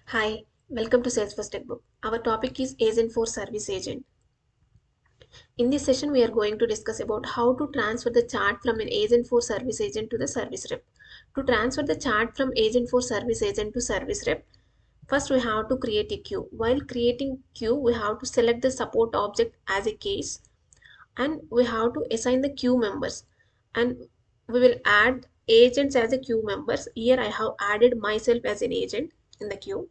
Hi, welcome to Salesforce Textbook. Our topic is Agentforce Service Agent. In this session, we are going to discuss about how to transfer the chart from an Agentforce Service Agent to the Service Rep. To transfer the chart from Agentforce Service Agent to Service Rep, first we have to create a queue. While creating queue, we have to select the support object as a case and we have to assign the queue members and we will add agents as a queue members. Here I have added myself as an agent in the queue.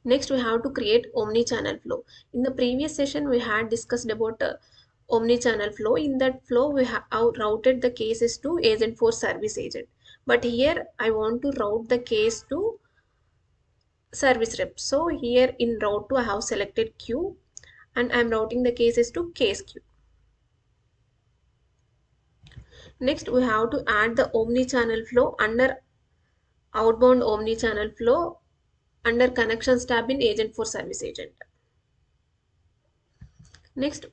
Next, we have to create omni-channel flow. In the previous session, we had discussed about omni-channel flow. In that flow, we have routed the cases to Agentforce Service Agent. But here, I want to route the case to Service Rep. So here in route to, I have selected queue and I am routing the cases to case queue. Next, we have to add the omni-channel flow under outbound omni-channel flow under connections tab in Agentforce Service Agent. Next,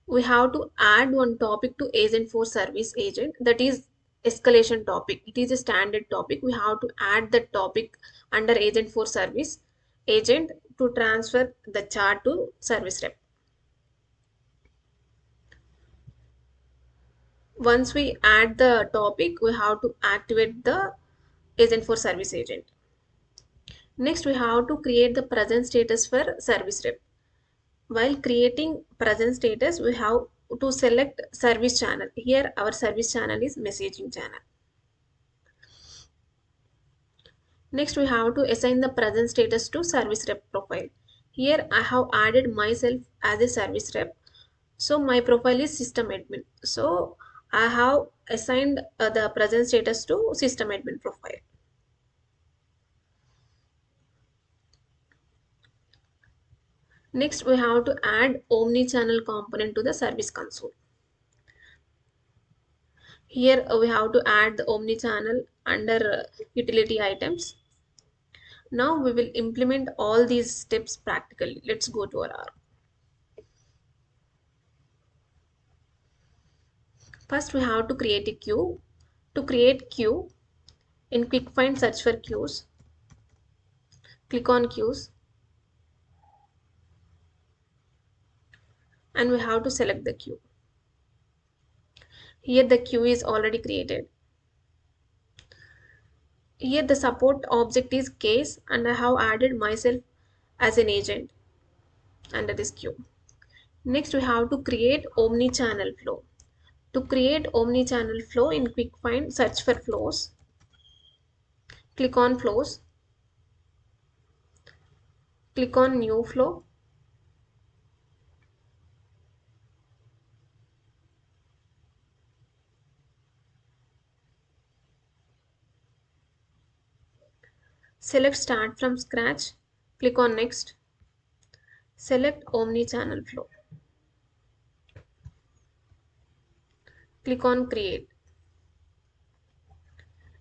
we have to add one topic to Agentforce Service Agent, that is escalation topic. It is a standard topic. We have to add the topic under Agentforce Service Agent to transfer the chart to Service Rep. Once we add the topic, we have to activate the Agentforce Service Agent. Next, we have to create the present status for Service Rep. While creating present status, we have to select service channel. Here our service channel is messaging channel. Next, we have to assign the present status to service rep profile. Here I have added myself as a service rep. So my profile is system admin. So I have assigned the present status to system admin profile. Next, we have to add omni-channel component to the service console. Here we have to add the omni-channel under utility items. Now we will implement all these steps practically. Let's go to our R. First, we have to create a queue. To create queue, in quick find search for queues, click on queues and we have to select the queue. Here the queue is already created. Here the support object is case and I have added myself as an agent under this queue. Next, we have to create omni-channel flow. To create omni-channel flow, in quick find search for flows, click on flows, click on new flow, select start from scratch, click on next, select omni-channel flow, click on create.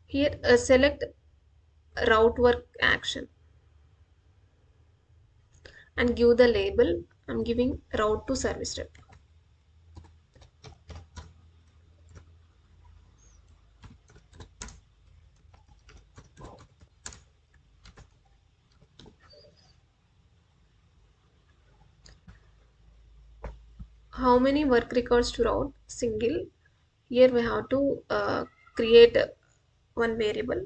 Here select route work action and give the label. I'm giving route to service rep. How many work records to route? Single. Here we have to create one variable,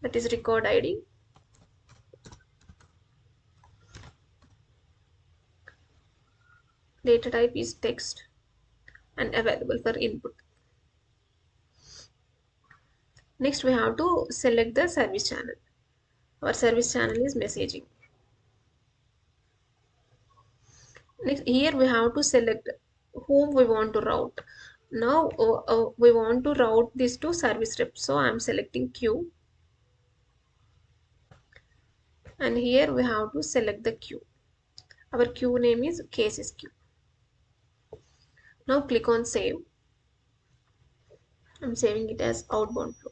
that is record ID. Data type is text and available for input. Next, we have to select the service channel. Our service channel is messaging. Next, here we have to select whom we want to route. Now we want to route this to service rep. So I am selecting queue. And here we have to select the queue. Our queue name is cases queue. Now click on save. I'm saving it as outbound flow.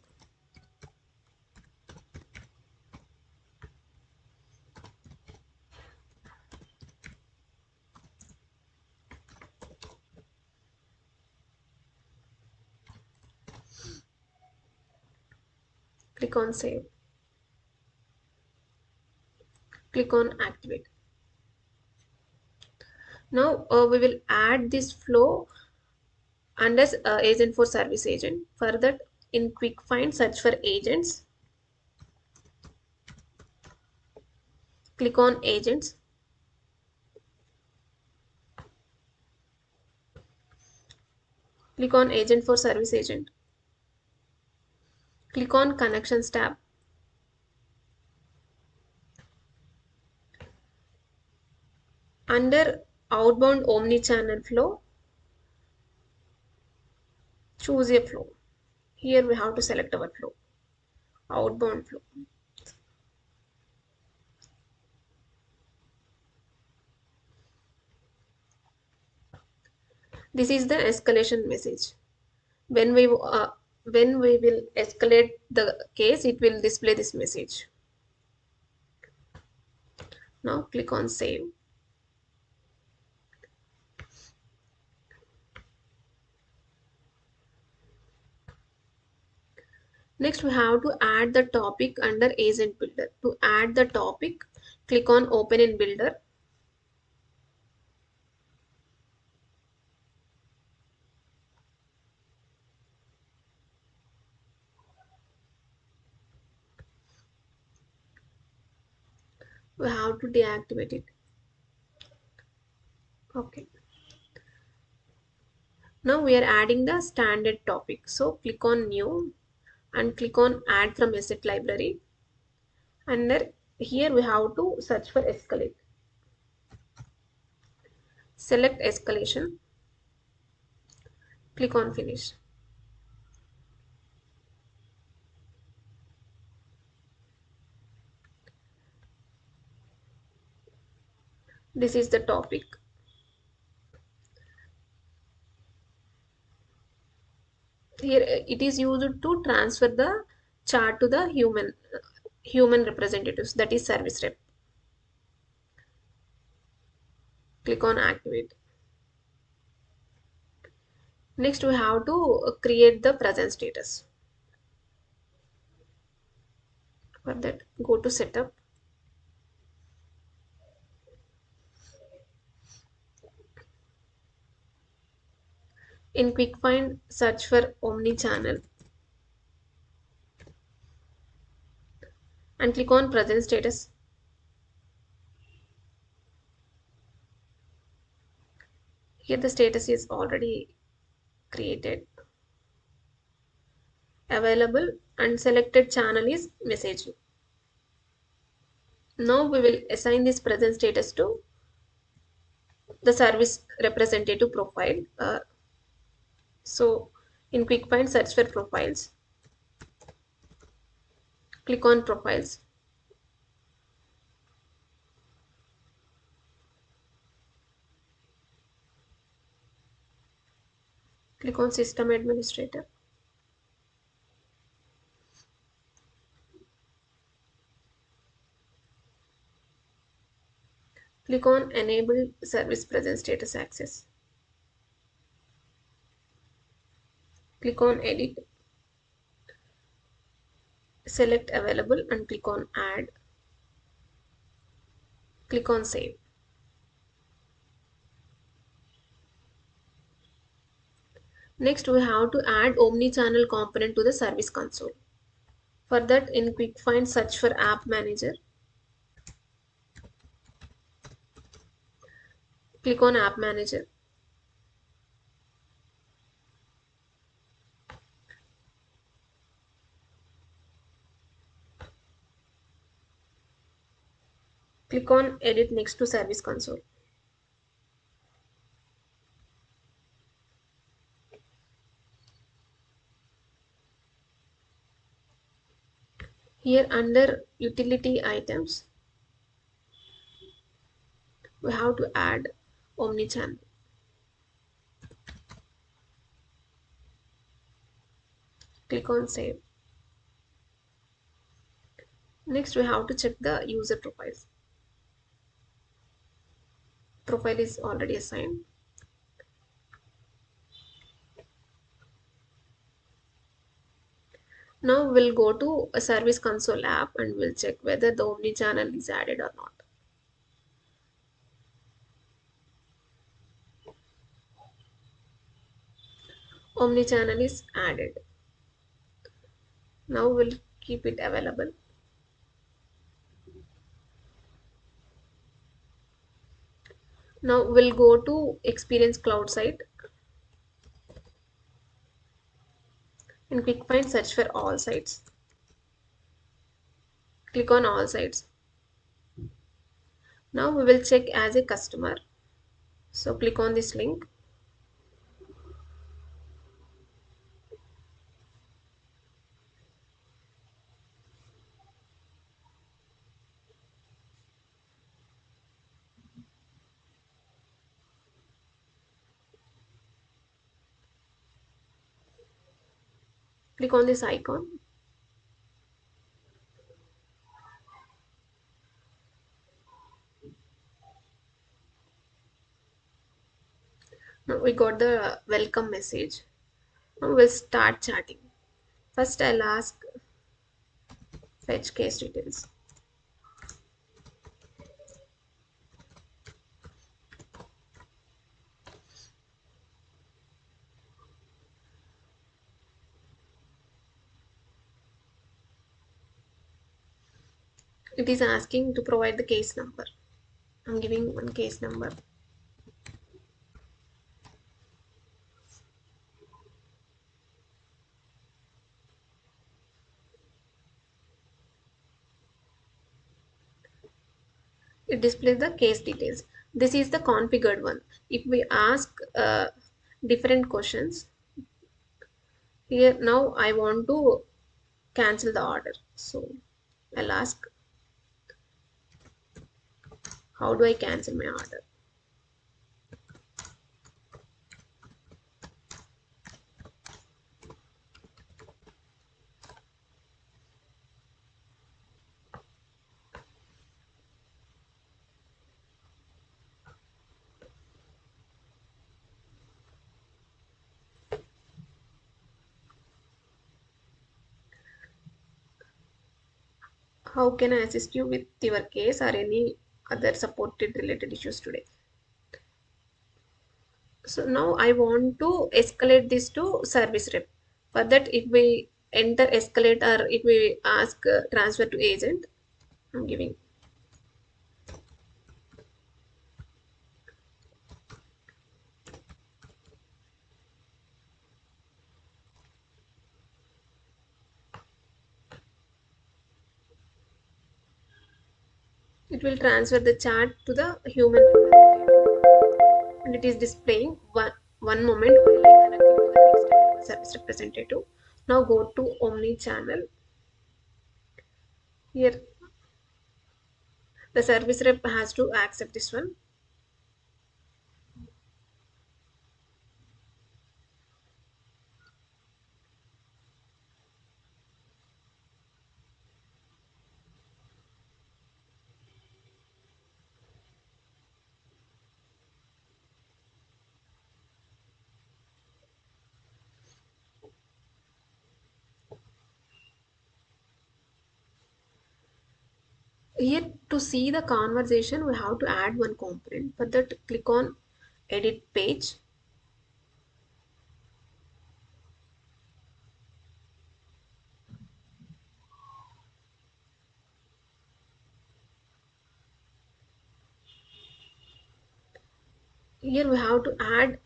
Click on save. Click on activate. Now we will add this flow under Agentforce Service Agent. For that, in quick find, search for agents. Click on agents. Click on Agentforce Service Agent. Click on Connections tab. Under outbound omni-channel flow, choose a flow. Here we have to select our flow, outbound flow. This is the escalation message. When we will escalate the case, it will display this message. Now click on save. Next, we have to add the topic under Agent Builder. To add the topic, click on Open in Builder. We have to deactivate it. Okay. Now we are adding the standard topic. So click on New and click on Add from Asset Library. Under here we have to search for escalate. Select escalation. Click on Finish. This is the topic. Here it is used to transfer the chart to the human representatives, that is service rep. Click on activate. Next we have to create the present status. For that, go to setup. In quick find, search for Omni-Channel and click on present status. Here the status is already created. Available and selected channel is messaging. Now we will assign this present status to the service representative profile. So in quick find, search for profiles. Click on profiles. Click on system administrator. Click on enable service present status access. Click on edit. Select available and click on add. Click on save. Next we have to add omni-channel component to the service console. For that, in quick find, search for app manager. Click on app manager. Click on edit next to service console. Here under utility items, we have to add omni-channel. Click on save. Next we have to check the user profiles. Profile is already assigned. Now we'll go to a service console app and we'll check whether the Omni-Channel is added or not. Omni-Channel is added. Now we'll keep it available. Now we'll go to Experience Cloud site and click find search for all sites. Click on all sites. Now we will check as a customer. So click on this link. Click on this icon. Now we got the welcome message. Now we'll start chatting. First I'll ask fetch case details. It is asking to provide the case number. I'm giving one case number. It displays the case details. This is the configured one. If we ask different questions, here now I want to cancel the order. So I'll ask, how do I cancel my order? How can I assist you with your case or any other supported related issues today? So now I want to escalate this to service rep. For that, if we enter escalate or if we ask transfer to agent, I'm giving. It will transfer the chat to the human representative. And it is displaying one moment while I connect it to the next available service representative. Now go to Omni-Channel. Here, the service rep has to accept this one. Here to see the conversation, we have to add one component. For that, click on Edit Page. Here we have to add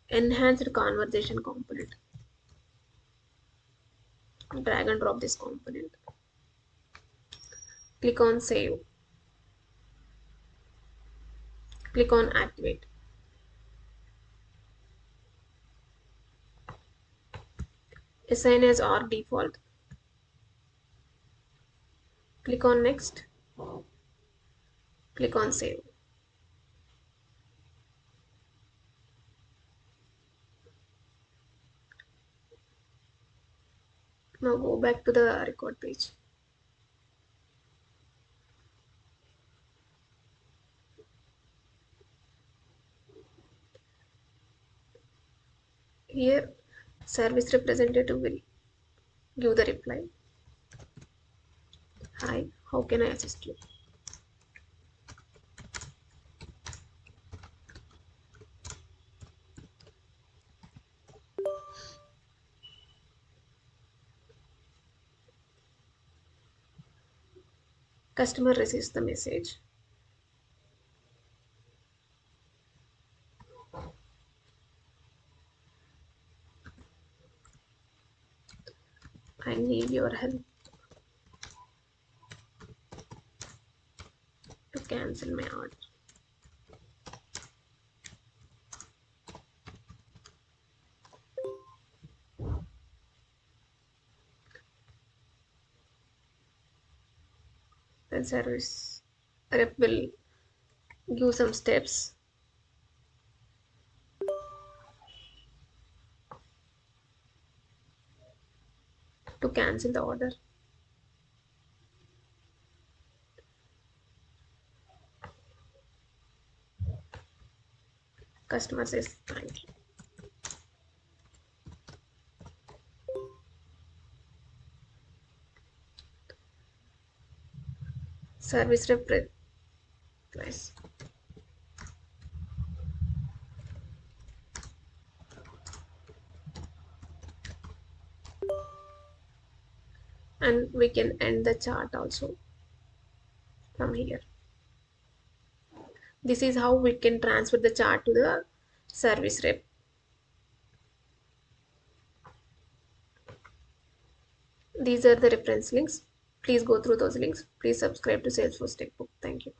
enhanced conversation component. Drag and drop this component. Click on Save. Click on Activate. Assign as or default. Click on Next. Click on Save. Now go back to the record page. Here, service representative will Give the reply. Hi, how can I assist you? Customer receives the message. I need your help to cancel my order. Then service rep will give some steps to cancel the order. Customer says thank you. Service rep replies. And we can end the chart also from here. This is how we can transfer the chart to the service rep. These are the reference links. Please go through those links. Please subscribe to Salesforce Textbook. Thank you.